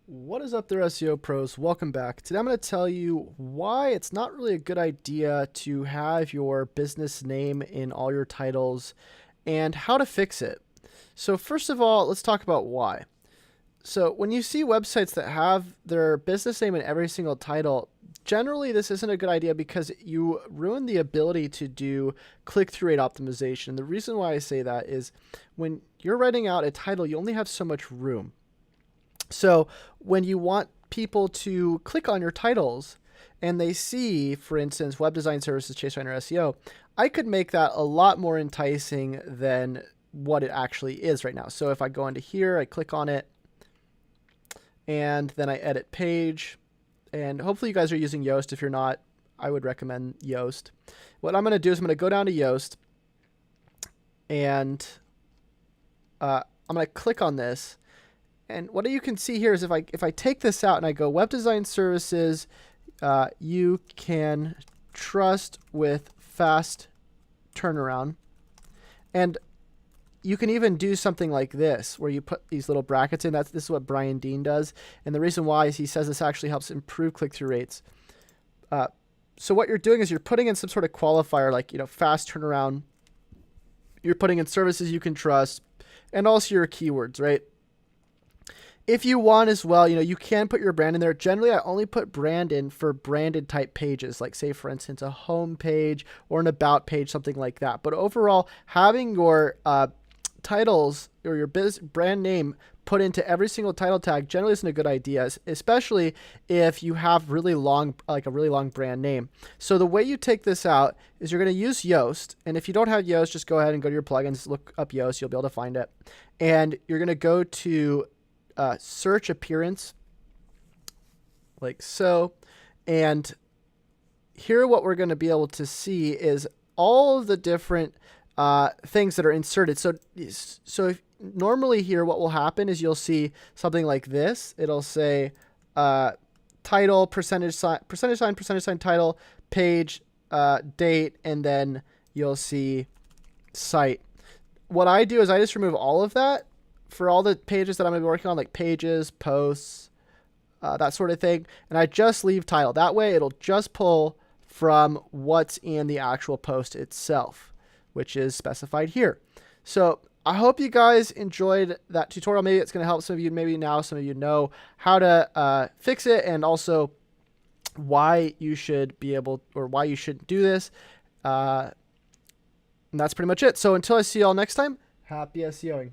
What is up there, SEO pros? Welcome back. Today I'm going to tell you why it's not really a good idea to have your business name in all your titles and how to fix it. So first of all, let's talk about why. So when you see websites that have their business name in every single title, generally this isn't a good idea because you ruin the ability to do click-through rate optimization. The reason why I say that is when you're writing out a title, you only have so much room. So when you want people to click on your titles and they see, for instance, web design services, chase finder SEO, I could make that a lot more enticing than what it actually is right now. So if I go into here, I click on it, and then I edit page, and hopefully you guys are using Yoast. If you're not, I would recommend Yoast. What I'm going to do is I'm going to go down to Yoast, and I'm going to click on this. And what you can see here is if I take this out and I go web design services, you can trust with fast turnaround. And you can even do something like this where you put these little brackets in. This is what Brian Dean does. And the reason why is he says this actually helps improve click-through rates. So what you're doing is you're putting in some sort of qualifier like, fast turnaround. You're putting in services you can trust and also your keywords, right? If you want as well, you can put your brand in there. Generally, I only put brand in for branded type pages, like say, for instance, a home page or an about page, something like that. But overall, having your titles or your brand name put into every single title tag generally isn't a good idea, especially if you have really long, like a really long brand name. So the way you take this out is you're going to use Yoast. And if you don't have Yoast, just go ahead and go to your plugins, look up Yoast. You'll be able to find it. And you're going to go to search appearance like so, and here what we're going to be able to see is all of the different things that are inserted. So if, normally here what will happen is you'll see something like this. It'll say title, percentage sign title, page, date, and then you'll see site. What I do is I just remove all of that for all the pages that I'm going to be working on, like pages, posts, that sort of thing. And I just leave title. That way it'll just pull from what's in the actual post itself, which is specified here. So I hope you guys enjoyed that tutorial. Maybe it's going to help some of you. Maybe now some of you know how to fix it, and also why you should be able, or why you shouldn't do this. And that's pretty much it. So until I see y'all next time, happy SEOing.